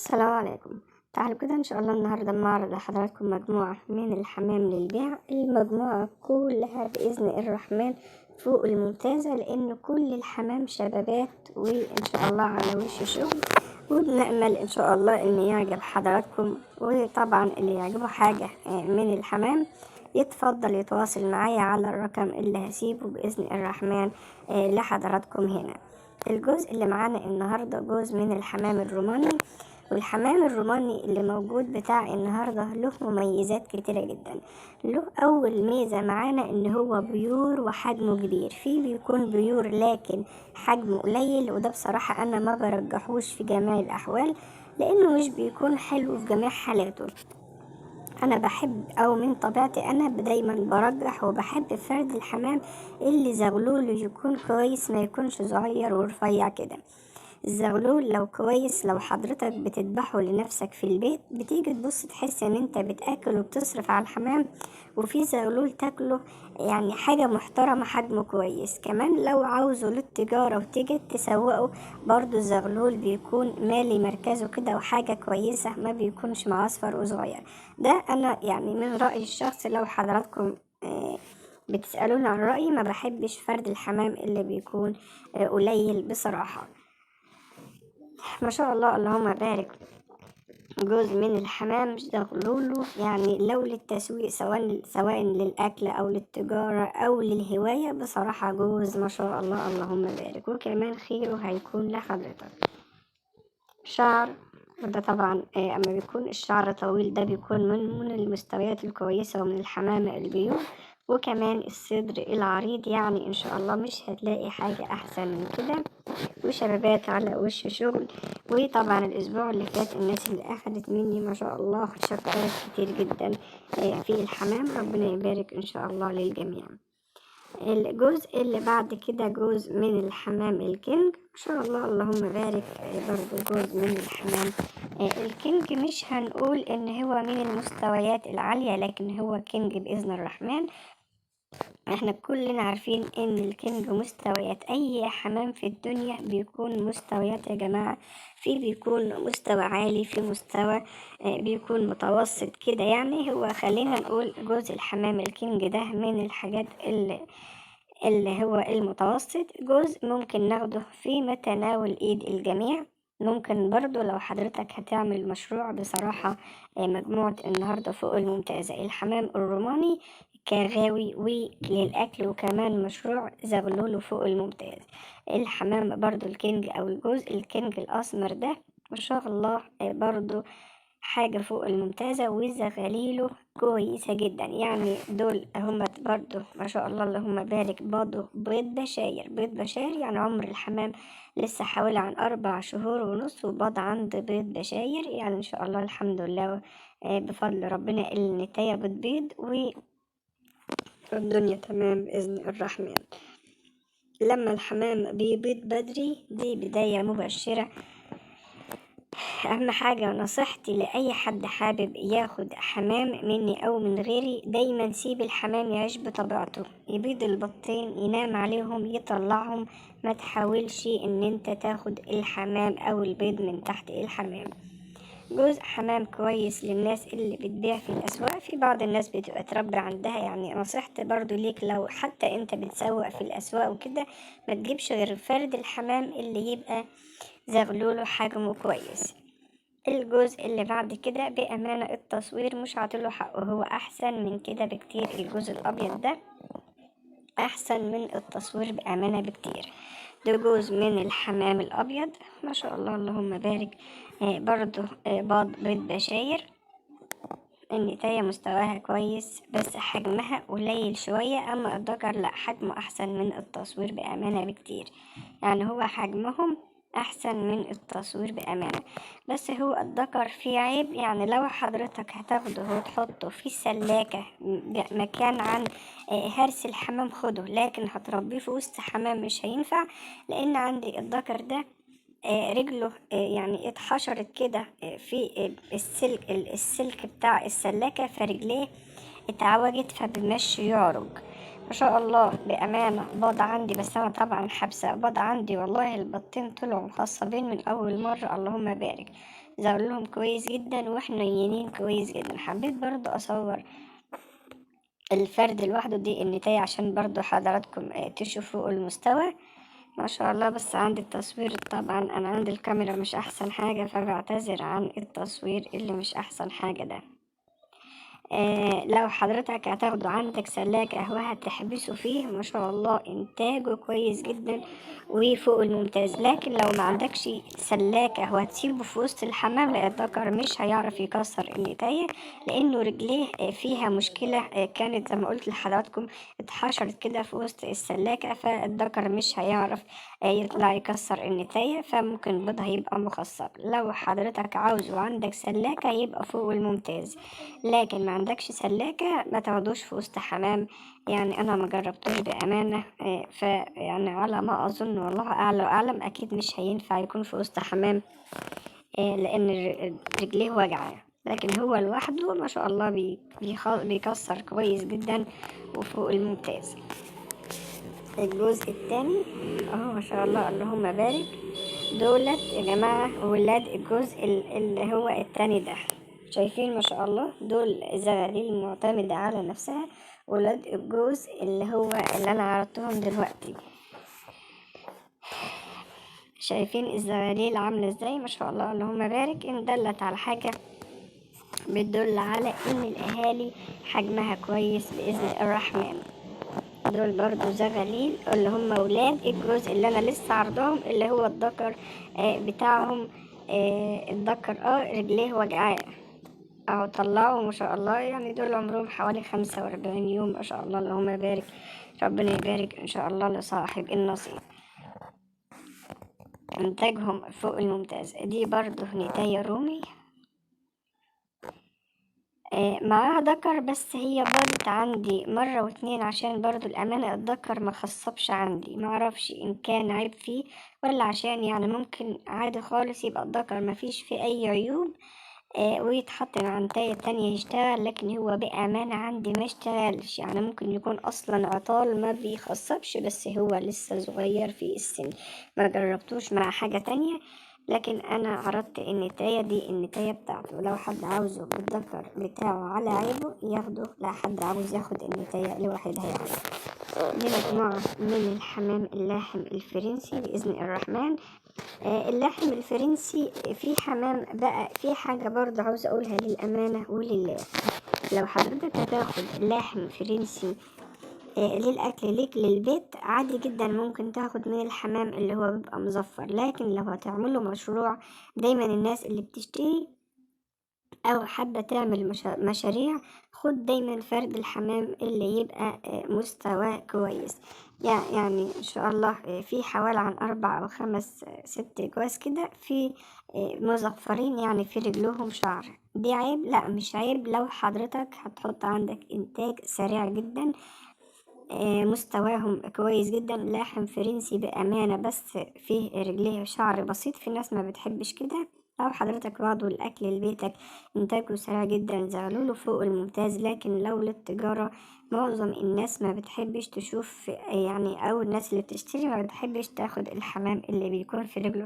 السلام عليكم. تعالوا كده إن شاء الله النهاردة معرض لحضراتكم مجموعة من الحمام للبيع. المجموعة كلها بإذن الرحمن فوق الممتازة، لأن كل الحمام شبابات وإن شاء الله على وش شغل، وبنأمل إن شاء الله إن يعجب حضراتكم. وطبعا اللي يعجبه حاجة من الحمام يتفضل يتواصل معايا على الرقم اللي هسيبه بإذن الرحمن لحضراتكم هنا. الجزء اللي معانا النهاردة جزء من الحمام الروماني، والحمام الروماني اللي موجود بتاع النهاردة له مميزات كتيرة جدا. له أول ميزة معانا إن هو بيور وحجمه كبير، فيه بيكون بيور لكن حجمه قليل، وده بصراحة أنا ما برجحوش في جميع الأحوال لأنه مش بيكون حلو في جميع حالاته. أنا بحب أو من طبيعتي أنا دايما برجح وبحب فرد الحمام اللي زغلوله يكون كويس، ما يكونش صغير ورفيع كده. الزغلول لو كويس، لو حضرتك بتذبحه لنفسك في البيت بتيجي تبص تحس ان انت بتاكل وبتصرف على الحمام، وفي زغلول تاكله يعني حاجة محترمة حجمه كويس. كمان لو عاوزه للتجارة وتيجي تسوقه برضو الزغلول بيكون مالي مركزه كده وحاجة كويسة، ما بيكونش معصفر وصغير. ده انا يعني من رأيي الشخصي. لو حضراتكم بتسألوني عن رأيي، ما بحبش فرد الحمام اللي بيكون قليل بصراحة. ما شاء الله اللهم بارك. جزء من الحمام زغلوله يعني لو للتسويق سواء للأكل أو للتجارة أو للهواية، بصراحة جوز ما شاء الله اللهم بارك، وكمان خيره هيكون لحضرتك. شعر، وده طبعا أما بيكون الشعر طويل ده بيكون من المستويات الكويسة ومن الحمامة البيور. وكمان الصدر العريض، يعني إن شاء الله مش هتلاقي حاجة أحسن من كده، وشبابات على وش شغل. وطبعا الاسبوع اللي فات الناس اللي اخدت مني ما شاء الله شكرت كتير جدا في الحمام، ربنا يبارك ان شاء الله للجميع. الجزء اللي بعد كده جزء من الحمام الكينج، ما شاء الله اللهم بارك. برضو جزء من الحمام الكينج، مش هنقول ان هو من المستويات العالية لكن هو كينج بإذن الرحمن. احنا كلنا عارفين ان الكينج مستويات، اي حمام في الدنيا بيكون مستويات يا جماعة. في بيكون مستوى عالي، في مستوى بيكون متوسط كده. يعني هو خلينا نقول جزء الحمام الكينج ده من الحاجات اللي هو المتوسط، جزء ممكن ناخده في متناول ايد الجميع. ممكن برضو لو حضرتك هتعمل مشروع، بصراحة مجموعة النهاردة فوق الممتازة. الحمام الروماني كغاوي وللأكل، وكمان مشروع زغلول فوق الممتاز. الحمام برضو الكينج أو الجزء الكينج الأسمر ده ما شاء الله برضو حاجة فوق الممتازة، وزغاليله كويسة جدا. يعني دول هم برضو ما شاء الله اللهم بارك، برضو بيض بشاير. بيض بشاير يعني عمر الحمام لسه حوالي عن 4 شهور ونص، وبض عند بيض بشاير. يعني إن شاء الله الحمد لله بفضل ربنا النتاية بتبيض والدنيا تمام بإذن الرحمن. لما الحمام بيبيض بدري دي بداية مبشرة. اهم حاجة نصيحتي لأي حد حابب ياخد حمام مني او من غيري، دايما سيب الحمام يعيش بطبيعته، يبيض البطين ينام عليهم يطلعهم. ما تحاولش ان انت تاخد الحمام او البيض من تحت الحمام. جزء حمام كويس للناس اللي بتبيع في الأسواق، في بعض الناس بتبقى تربي عندها. يعني نصيحتي برضو ليك لو حتى انت بتسوق في الأسواق وكده، ما تجيبش غير فرد الحمام اللي يبقى زغلوله حجمه كويس. الجزء اللي بعد كده بأمانة التصوير مش عاطله حقه، هو أحسن من كده بكتير. الجزء الأبيض ده أحسن من التصوير بأمانة بكتير. ده جزء من الحمام الأبيض ما شاء الله اللهم بارك. برضو بيض بشاير. النتاية مستواها كويس بس حجمها قليل شوية، أما الذكر لأ حجمه أحسن من التصوير بأمانة بكتير. يعني هو حجمهم أحسن من التصوير بأمانة، بس هو الذكر فيه عيب. يعني لو حضرتك هتاخده وتحطه في السلاكة مكان عن هرس الحمام خده، لكن هتربيه في وسط حمام مش هينفع، لأن عندي الذكر ده رجله يعني اتحشرت كده في السلك بتاع السلاكة، فرجليه اتعوجت فبمشي يعرج. ما شاء الله بأمانة بيض عندي، بس أنا طبعا حابسة بيض عندي والله. البطين طلعوا مخصبين من أول مرة، اللهم بارك. زغلولهم كويس جدا وحنينين كويس جدا. حبيت برضو أصور الفرد لوحده دي النتاية عشان برضو حضراتكم تشوفوا المستوى. ما شاء الله. بس عندي التصوير طبعا، أنا عندي الكاميرا مش أحسن حاجة، فبعتذر عن التصوير اللي مش أحسن حاجة ده. لو حضرتك هتاخده عندك سلاك قهوة هتحبسه فيه، ما شاء الله إنتاجه كويس جدا وفوق الممتاز. لكن لو ما عندكش سلاك قهوة هتسيبه في وسط الحمام، لا الذكر مش هيعرف يكسر النتاية، لأنه رجليه فيها مشكلة. كانت زي ما قلت لحضراتكم اتحشرت كده في وسط السلاكة، فالذكر مش هيعرف يطلع يكسر النتاية، فممكن بيضها يبقى مخصب. لو حضرتك عاوزه عندك سلاكة يبقى فوق الممتاز، لكن ما عندكش سلاكة ما تاخدوش في وسط حمام. يعني انا ما جربتوش بامانه، فيعني على ما اظن والله اعلى واعلم اكيد مش هينفع يكون في وسط حمام، لان رجليه وجعاه. لكن هو لوحده ما شاء الله بيكسر كويس جدا وفوق الممتاز. الجزء التاني اهو ما شاء الله اللهم بارك. دولت يا جماعة ولاد الجزء اللي هو التاني ده. شايفين ما شاء الله دول زغاليل معتمدة على نفسها، ولاد الجزء اللي انا عرضتهم دلوقتي. شايفين الزغاليل عاملة ازاي؟ ما شاء الله اللهم بارك. ان دلت على حاجة بتدل على ان الاهالي حجمها كويس باذن الرحمن. دول برضو زغاليل اللي هم ولاد الجزء اللي انا لسه عرضهم، اللي هو الذكر بتاعهم. الذكر رجليه وجعاه اهو طلعوا ما شاء الله. يعني دول عمرهم حوالي 45 يوم ما شاء الله اللهم بارك. ربنا يبارك ان شاء الله لصاحب النصيب. انتاجهم فوق الممتاز. دي برضو نتاية رومي معاها ذكر، بس هي باضت عندي مرة واتنين عشان برضو الأمانة الذكر ما خصبش عندي. معرفش إن كان عيب فيه ولا عشان يعني ممكن عادي خالص يبقى الذكر مفيش فيه أي عيوب ويتحط مع نتاية تانية يشتغل، لكن هو بأمانة عندي ما اشتغلش. يعني ممكن يكون أصلا عطال ما بيخصبش، بس هو لسه صغير في السن، ما جربتوش مع حاجة تانية. لكن انا عرضت النتاية دي النتاية بتاعته، لو حد عاوزه بالذكر بتاعه على عيبه ياخده، لا حد عاوز ياخد النتاية لوحدها يعني. دي مجموعة من الحمام اللاحم الفرنسي بإذن الرحمن. اللاحم الفرنسي في حمام بقى. في حاجة برضه عاوز أقولها للأمانة ولله، لو حضرتك هتاخد لاحم فرنسي للأكل ليك للبيت عادي جدا، ممكن تاخد من الحمام اللي هو بيبقى مزفر. لكن لو هتعمله مشروع، دايما الناس اللي بتشتري أو حابة تعمل مشاريع، خد دايما فرد الحمام اللي يبقى مستواه كويس. يعني إن شاء الله في حوالي عن 4 أو 5 6 جواز كده في مزفرين، يعني في رجلهم شعر. دي عيب؟ لا مش عيب. لو حضرتك هتحط عندك إنتاج سريع جدا، مستواهم كويس جدا. لاحم فرنسي بأمانة، بس فيه رجليه شعر بسيط، في ناس ما بتحبش كده. لو حضرتك واخده الأكل لبيتك إنتاجه سريع جدا، زغلوله فوق الممتاز. لكن لو للتجارة معظم الناس ما بتحبش تشوف يعني، أو الناس اللي بتشتري ما بتحبش تاخد الحمام اللي بيكون في رجله